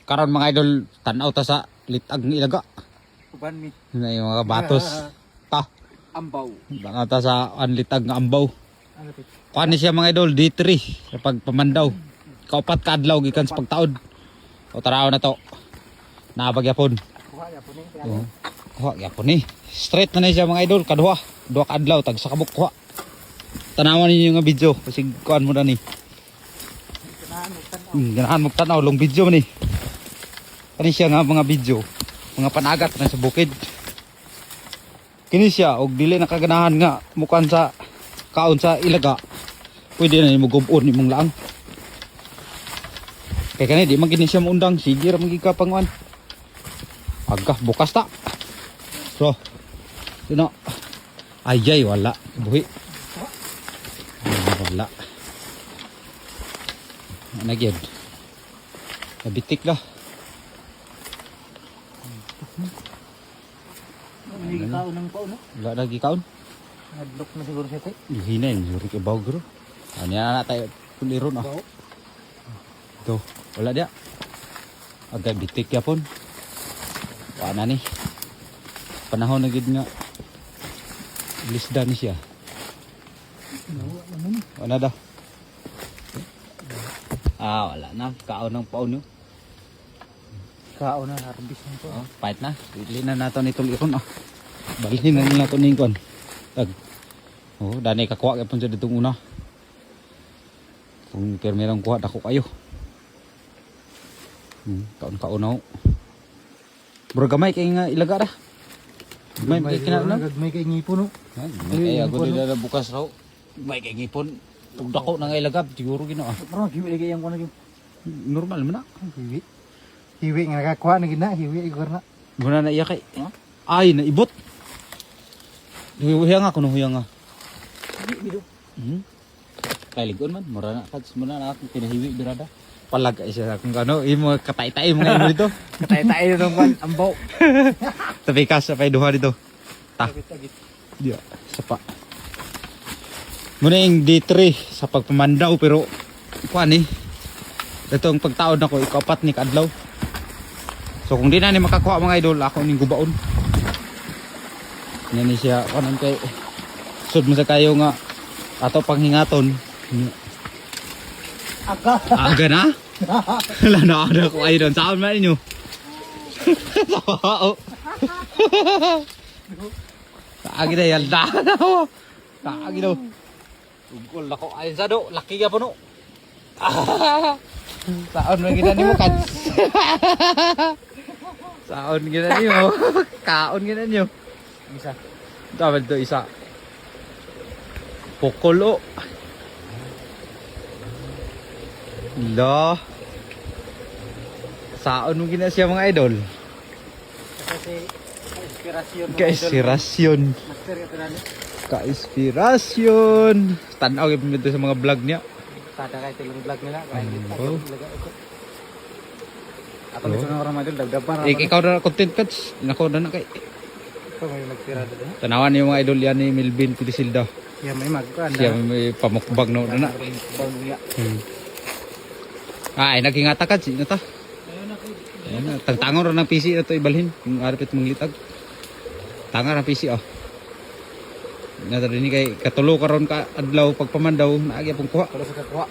Karon mga idol, tanaw ta sa litag ng ilaga. Uban mi. Na yung mga batos. Ta. Ambaw. Tanaw ta sa litag ng ambaw. Ano to? Kuha ni siya mga idol, D3 sa pagpamandaw. Kaupat ka adlaw gikan sa pagtaod. O taraw na to. Nabagyapon. Kuha ya po ni. Oo. Kuha gyapon ni. Straight na siya mga idol, kaduha. Duha ka adlaw tag sa kabuk kuha. Tanawan ninyo nga video kasi kuan mo na ni. Ganahan mo tanaw long video man ni. Kani siya nga mga video, mga panagat na sa bukid. Kini siya og dili nakaganahan nga mukan sa kaon sa ilaga. Pwede na nimo gubon nimong laang. Kaya kani di man gini siya muundang, sige ra magika panguan. Agah bukas ta. So, sino? Ayay wala, buhi. Wala. Ano gyud? Nabitik lah. Hindi kaon ng paon no? Wala lagi kaon. Nadlok na siguro siya tay. Hinain, yuri kay bawgro. Ano na tayo tuliron ah. Ito, wala dia. Agay bitik yapon. Paana ni? Panahon na gid nga. Lisda ni siya. Wala daw. Ah, wala na. Kaon ng paon yun. Kaon na harvest ng paon. Oh, pahit na. Bili na nato ni tuliron ah. Balhin na nila ito ni kon. Tag. Oh, danay kakuha kaya punsa ditong una. Kung permerang kuha, dako kayo. Kaon-kaon ako. Bro, gamay kay nga ilaga ra. Gamay kay kinarnan. Gagmay kay ngipon no. Ay, ako nila na bukas raw. Gamay kay ngipon. Tugdako na nga ilaga, siguro gino ah. Bro, hiwi lagi yang kuno gyud. Normal man na. Hiwi. Hiwi nga nakakuha na gid na, hiwi igor na. Muna na iya kay. Ay, naibot. Huyang ako no, huyang nga. Hiwi do. Kay ligon man, mura na kads muna na ako pinahiwi birada. Palag ay siya kung ano, imo katay-tay mga imo dito. Katay-tay do ng ambaw. Tapi kas pa duha dito. Ta. Dia, sapa. Muna yung D3 sa pagpamandaw pero kuan ni. Ito ang pagtaod nako ikapat ni kadlaw. So kung di na ni makakuha mga idol, ako ning gubaon. Yan ni siya kanon kay sud mo sa kayo nga ato panghingaton. Aga na? Wala na ako ko ay doon. Saan man ninyo? Kaagi na yan. Kaagi daw. Ugol ako. Ayun sa do. Laki ka po no. Saan man gina ni mo kan? Saan gina ni mo? Kaon gina niyo. Isa. Dapat to isa. Pokolo. La. Saan mo gina siya mga idol? Kasi inspirasyon. Ka-inspirasyon. Master ka tani. Ka-inspirasyon. Tanaw yung dito sa mga vlog niya. Kada kay tulong vlog nila, kay Oh. Ako dito na orang madul dagdapan. Ikaw na content cuts. Nako na kay. Ito may nagtira dito. Tanawan yung mga idol yan ni Melvin Pidisilda. Siya may magkuan. Siya may pamukbang na. Bangya. Ay, nagingata ka. Sino ta? Ayan na. Tangtangon rin ng PC na ito ibalhin. Kung arapit mong litag. Tangar ang PC oh. Natadini kay katulo karon ka adlaw pagpamandaw. Naagya pong kuha. Kalau sa kakuha.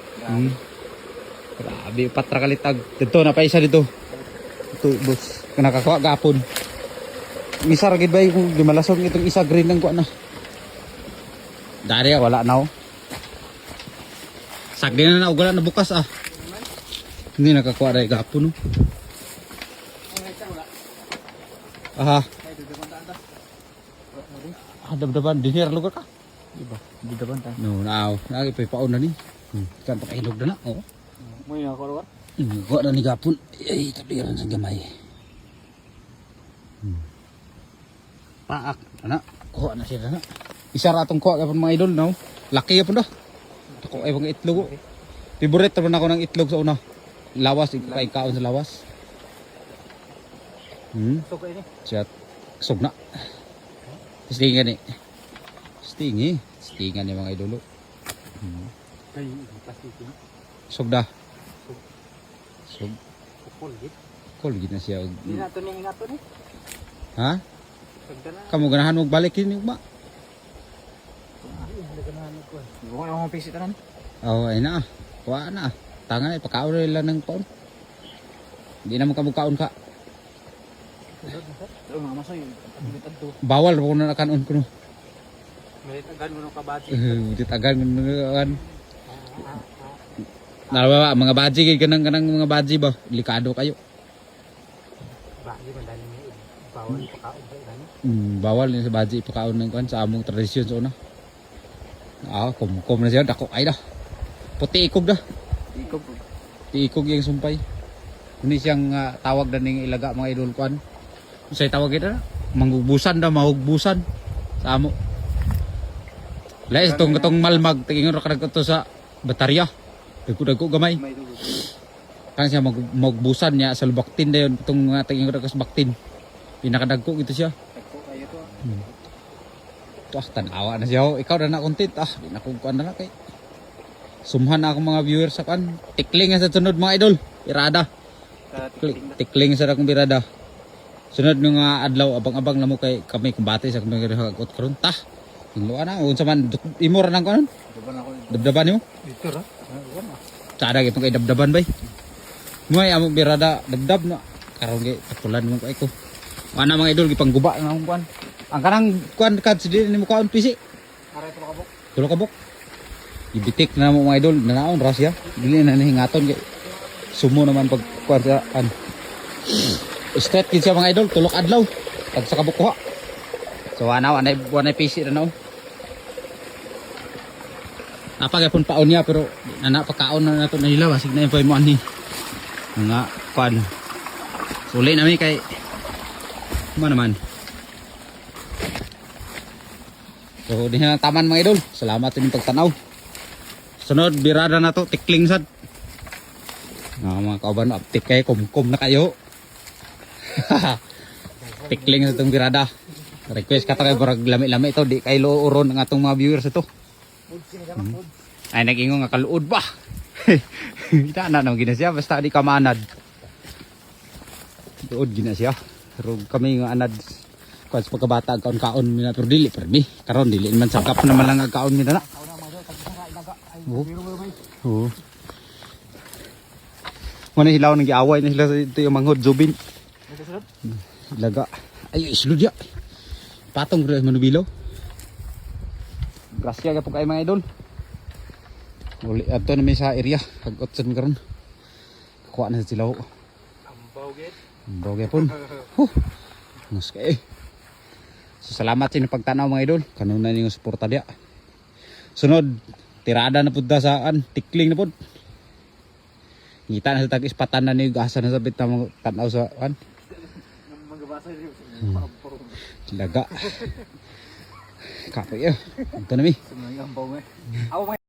Grabe, patra kalitag. Dito na pa isa dito. Ito, boss. Nakakuha gapon. Isa ragid ba kung di malasog itong isa green lang kuha na. Dari wala na oh. Sagdi na ugalan na bukas ah. Hindi nakakuha rin gapon oh. Aha. Ah, dabdaban. Dinir lugar ka? Diba? Di daban ta. No, naaw. Nagi pa paon na ni. Kan pakainog na na. Oh. Mo yung ako lugar. Kuha na ni gapon. Ay, tabliran sa gamay. Paak. Ana, kuha na siya na. Isa ra atong kuha kapon mga idol no. Laki yapon do. Ako ay mga itlog. Favorite naman ako ng itlog sa una. Lawas, kay kaon sa lawas. So ko ini. Siya kusog na. Stingan ni. Stingan ni mga idolo. Kay pasti ko. Kusog da. Sug. Pukul git. Dakol gina siya. Di na ito ni hinga to ni. Ha? Pagdala. Kamu ganahan mo balik ini ba? Hindi ko na mga pisit tanan. Oh, ay na. Kuha na. Tangan ay pakaon nila ng paon. Hindi naman kamukaon ka. Ito mga masoy. Pagdalitan to. Bawal ko na nakanon ko no. Malitagan mo ng kabaji. Di tagan kan. Nalawa mga baji kay kanang mga baji ba? Delikado kayo. Baji man dali ni bawal pakaon ba gani. Bawal ni sa baji pakaon ng kan sa among tradisyon sa una. Kum na siya dako ay dah. Puti ikog dah. Ikaw po. Iikog yung sumpay. Ini siyang tawag na ning ilaga mga idol kuan. Say tawag ito na. Mangugbusan da, mahugbusan. Sa amo. Lais itong malmag. Tingin ra kadagto to sa batarya. Dagko gamay. May dugo. Kan siya magbusan niya sa lubaktin dayon itong tingin ra kas baktin. Pinakadagko gito siya. Dagko kayo to. Tuah tanawa na siya. Ikaw na na content di na ko kuan na kay. Sumhan na akong mga viewers sa kan. Tikling sa sunod mga idol. Irada. Tikling sa akong birada. Sunod nga adlaw abang-abang na mo kay kami kumbate sa kami hagot karon ta. Inglo na unsa man imo ra nang kanon? Daban ako. Dabdaban nimo? Dito ra. Wala. Sada gyud kay dabdaban bay. Moy among birada dabdab na. Karon kay patulan mo kay ko. Ana mga idol gipangguba na akong kuan. Ang kanang kuan kad di nimo kuan pisi. Aray to kabok. Tulo ka bok. Ibitik na mo mga idol, nanaon rasya. Dili na nahingaton kay sumo naman pag kuan. Straight gid siya mga idol, tulok adlaw. Pag sa kabuk kuha. So wanay PC na naon. Napagapon paon niya pero nana pagkaon na nato na nila basig na yung mo ani. Nga kuan. Suli nami kay mo naman. So di na taman mga idol. Salamat sa inyong pagtanaw. Sunod, birada na to, tikling sad. Mga kauban, uptik kayo, kum na kayo. Tikling sa itong birada. Request ka tayo, barag lami-lami ito, di kayo looron ng atong mga viewers ito. Ay, nag-ingo nga kaluod ba? Kita na naman gina siya, basta di ka maanad. Luod gina siya. Pero kami nga anad, kung sa pagkabata, kaon-kaon mina, pero dili, permi. Karon dili, man sangkap naman lang ang kaon mina na. Oo. Muna hilaw nang giaway na sila ito yung manghod Zubin. Ilaga. Ay, islud ya. Patong rin manubilaw. Grasya ka po kayo mga idol. Uli ato na may sa area. Hagot sa karon. Kuha na sa silaw. Ambaw gaya po. Mas kayo. So, salamat sa inyong pagtanaw mga idol. Kanuna niyo suporta dia. Sunod. Tirada na punta saan, tikling na po. Ngita na sa tag-ispatan na niyo, gasa na sa bit na tanaw sa kan. Laga. Kapoy yun. Ito na mi.